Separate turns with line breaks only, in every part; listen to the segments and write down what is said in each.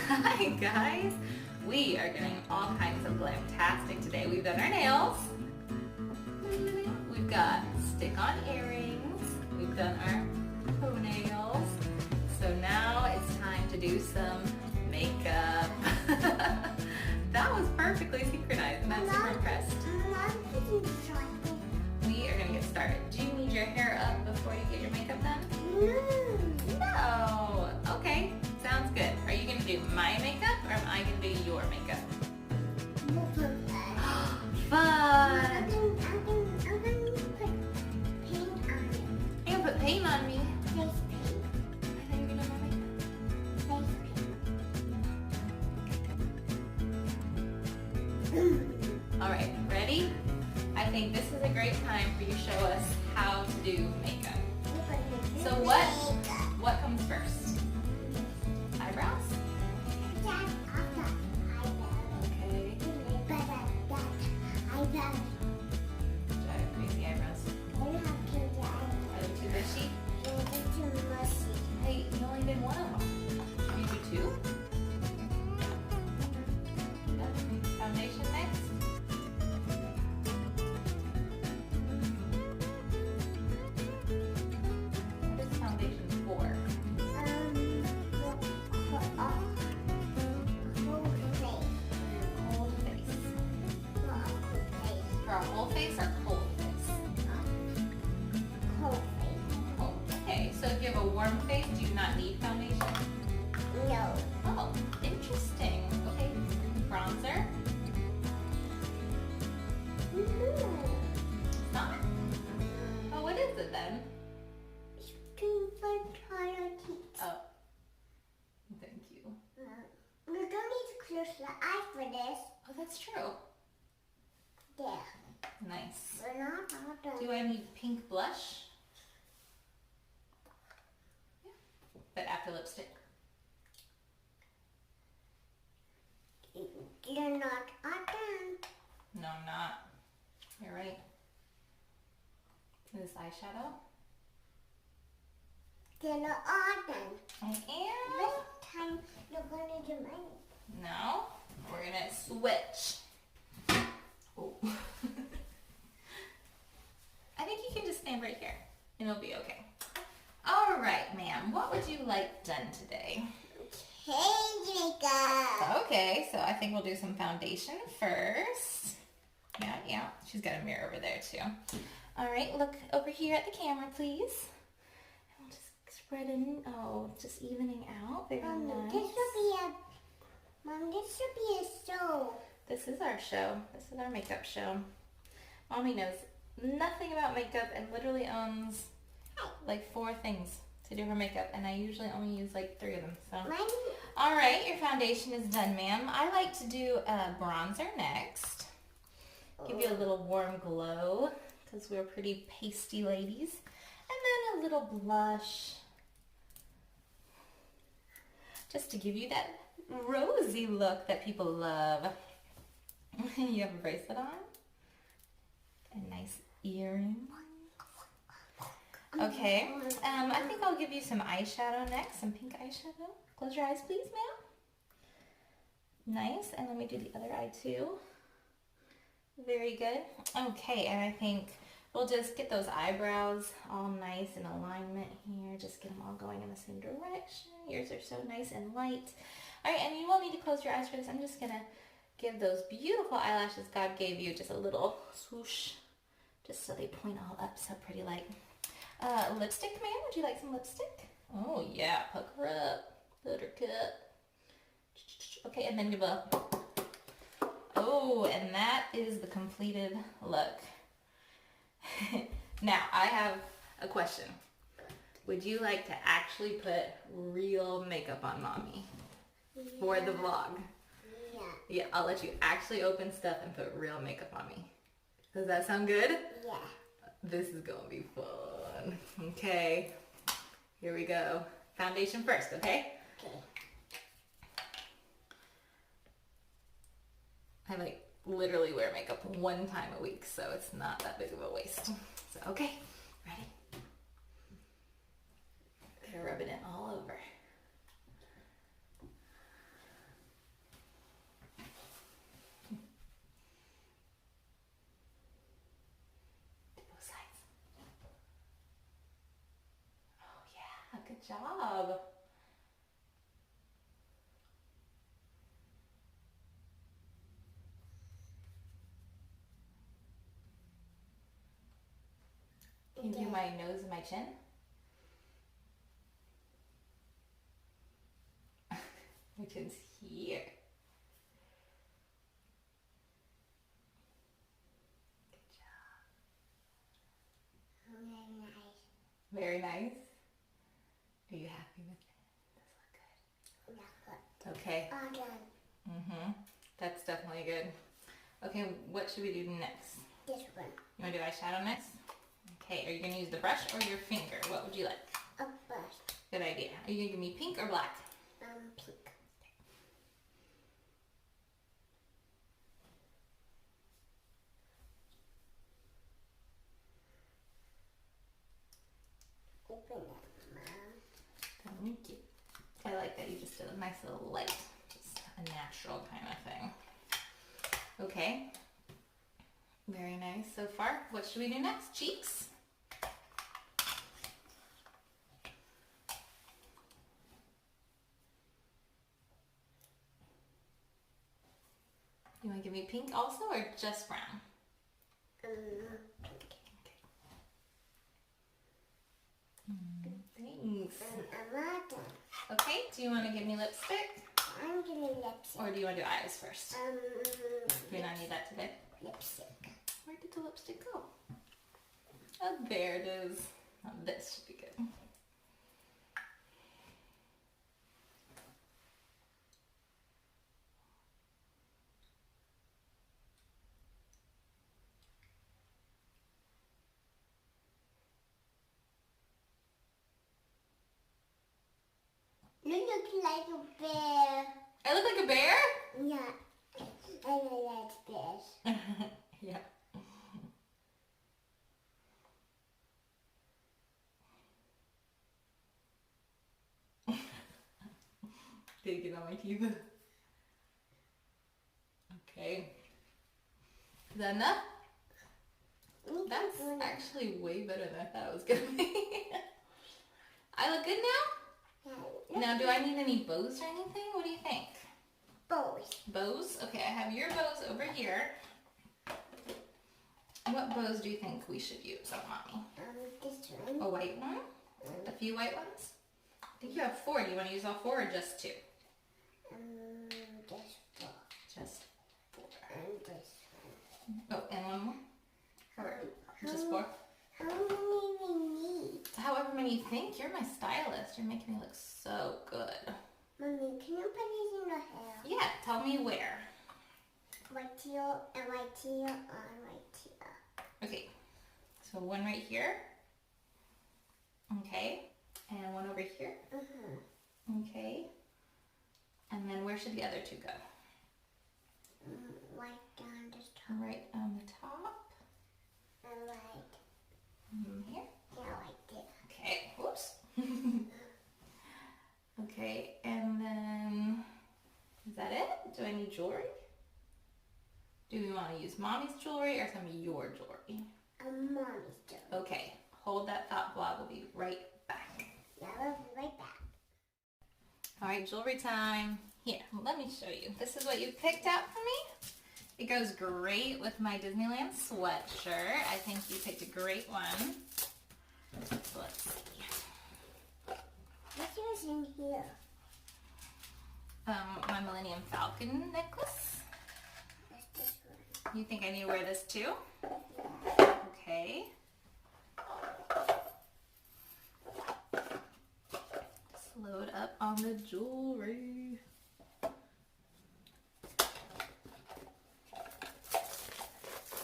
Hi guys! We are doing all kinds of glamtastic today. We've done our nails. We've got stick-on earrings. We've done our toenails. So now it's time to do some makeup. That was perfectly synchronized and I'm super impressed. We are going to get started. Do you need your hair up before you get your makeup done? No. Okay, sounds good. Are you going to do my makeup or am I going to do your makeup? Fun! You're going to put paint on me? I think you're going to do my makeup. Alright, ready? I think this is a great time for you to show us how to do makeup. So what comes first? Eyebrows? Okay. Do I have crazy eyebrows? Are they too bushy? Hey, you only did one of them. Can you do two? Yep. Foundation next. What is foundation for? Cold face. For a whole face or cold face? Cold. Okay, so if you have a warm face, do you not need foundation?
No.
Oh, interesting. Okay, bronzer. It's not? Oh, what is it then? Oh, thank you.
We don't need to close the eye for this.
Oh, that's true.
There.
Nice.
We're not done.
Do I need pink blush? Yeah. But after lipstick?
You're not done.
No, I'm not. You're right. This eyeshadow?
You're not done.
I am.
This time you're gonna do mine.
No, we're gonna switch. Oh. I think you can just stand right here and it'll be okay. All right, ma'am, what would you like done today?
Change makeup.
Okay, so I think we'll do some foundation first. Yeah, she's got a mirror over there too. All right, look over here at the camera, please. And we'll just spread in, just evening out, very nice.
This should be a show.
This is our show. This is our makeup show. Mommy knows nothing about makeup and literally owns like 4 things to do her makeup, and I usually only use like 3 of them. So, all right, your foundation is done, ma'am. I like to do a bronzer next. Give you a little warm glow because we're pretty pasty ladies, and then a little blush just to give you that rosy look that people love. You have a bracelet on? A nice earring. Okay, I think I'll give you some eyeshadow next, some pink eyeshadow. Close your eyes, please, ma'am. Nice, and let me do the other eye too. Very good. Okay, and I think we'll just get those eyebrows all nice in alignment here. Just get them all going in the same direction. Yours are so nice and light. All right, and you won't need to close your eyes for this. I'm just gonna give those beautiful eyelashes God gave you just a little swoosh, just so they point all up so pretty like. Lipstick, ma'am? Would you like some lipstick? Oh yeah, pucker up, buttercup. Okay, and then give a. Oh, and that is the completed look. Now, I have a question. Would you like to actually put real makeup on Mommy for the vlog?
Yeah.
Yeah, I'll let you actually open stuff and put real makeup on me. Does that sound good?
Yeah.
This is gonna be fun. Okay, here we go. Foundation first, okay?
Okay.
I like literally wear makeup 1 time a week, so it's not that big of a waste. So, okay, ready? Gonna rub it in all over. job. Can you do my nose and my chin? My chin's here. Good job.
Very nice.
Very nice. Are you happy with it? Does it look
Not
good? Okay.
good. All done.
That's definitely good. Okay, what should we do next?
This one.
You want to do eyeshadow next? Okay, are you going to use the brush or your finger? What would you like?
A brush.
Good idea. Are you going to give me pink or black?
Pink. Open it, Mom.
Thank you. I like that you just did a nice little light. Just a natural kind of thing. Okay. Very nice so far. What should we do next? Cheeks? You want to give me pink also or just brown?
Pink.
Thanks.
I'm not done.
Okay, do you want to give me lipstick?
I'm gonna lipstick.
Or do you want to do eyes first? Do we not need that today?
Lipstick.
Where did the lipstick go? Oh, there it is. Oh, this should be good.
You look like a bear.
I look like a bear?
Yeah. I like bears.
Yeah. Did it get on my teeth? Okay. Is that enough? That's actually way better than I thought it was gonna be. I look good now?
Yeah.
Now, do I need any bows or anything? What do you think?
Bows.
Bows? Okay, I have your bows over here. What bows do you think we should use on Mommy?
This one.
A white one? A few white ones? I think you have 4. Do you want to use all 4 or just 2?
Just 4.
Just 4.
And this one.
Oh, and one more? Or just 4?
How many we need?
However many you think. You're my stylist. You're making me look so good.
Mommy, can you put these in the hair?
Yeah, tell me where.
Right here, and right here, and right here.
Okay, so one right here. Okay, and one over here. Okay, and then where should the other 2 go?
Right down the top.
Right on the top.
And right
Here.
here, right there.
Okay, whoops. Okay, and then, is that it? Do I need jewelry? Do we want to use Mommy's jewelry or some of your jewelry?
Mommy's doing.
Okay, hold that thought, Blob. We'll be right back.
Yeah, we'll be right back.
All right, jewelry time. Here, let me show you. This is what you picked out for me. It goes great with my Disneyland sweatshirt. I think you picked a great one. So let's see.
What's yours in here?
My Millennium Falcon necklace.
What's this one?
You think I need to wear this too? Okay. Just load up on the jewelry.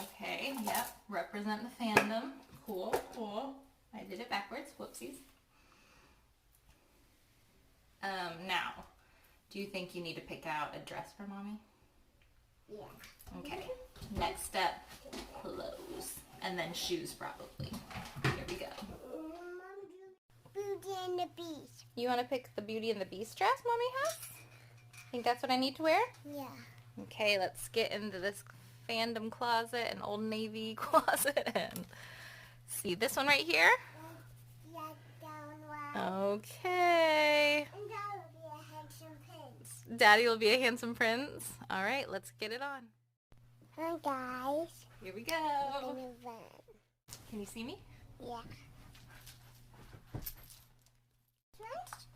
Okay, yep. Represent the fandom. Cool, cool. I did it backwards. Whoopsies. Now, do you think you need to pick out a dress for Mommy?
Yeah.
Okay. Next step, clothes. And then shoes probably. Here we go.
Beauty and the Beast.
You want to pick the Beauty and the Beast dress Mommy has? Think that's what I need to wear?
Yeah.
Okay, let's get into this fandom closet and Old Navy closet and see this one right here.
Yeah, down right.
Okay.
And Dad will be a handsome prince.
Daddy will be a handsome prince. All right, let's get it on.
Hi guys.
Here we
I'm
go.
gonna run.
Can you see me?
Yeah. First?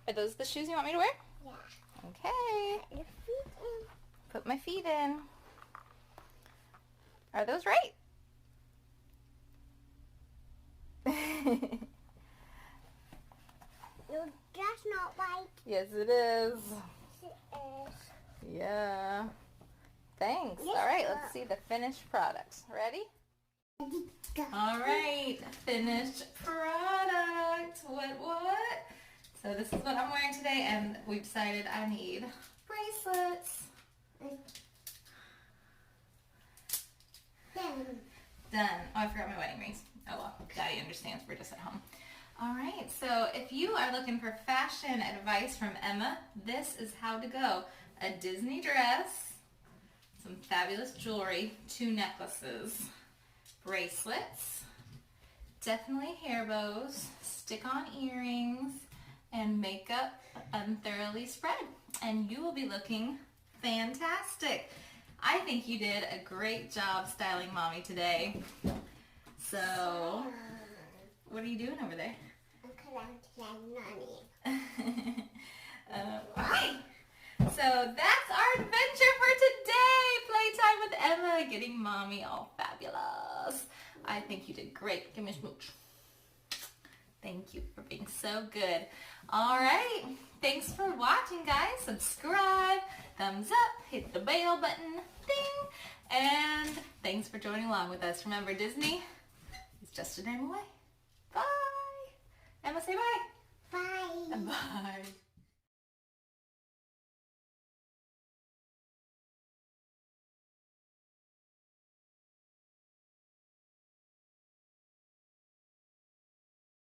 Are those the shoes you want me to wear?
Yeah.
Okay.
Put your feet in.
Put my feet in. Are those right?
Your dress not white.
Yes, it is.
It is.
Yeah. Thanks.
Yes,
All right,
sir.
let's see the finished products. Ready?
Go.
All right, finished product. What? So this is what I'm wearing today, and we decided I need bracelets. Done. Oh, I forgot my wedding rings. Oh well, Daddy understands. We're just at home. All right, so if you are looking for fashion advice from Emma, this is how to go. A Disney dress, some fabulous jewelry, 2 necklaces, bracelets, definitely hair bows, stick-on earrings, and makeup unthoroughly spread. And you will be looking fantastic. I think you did a great job styling Mommy today. So, what are you doing over there? Okay. So that's our adventure for today. Playtime with Emma, getting Mommy all fabulous. I think you did great. Give me a smooch. Thank you for being so good. All right. Thanks for watching, guys. Subscribe, thumbs up, hit the bell button, ding. And thanks for joining along with us. Remember, Disney is just a name away.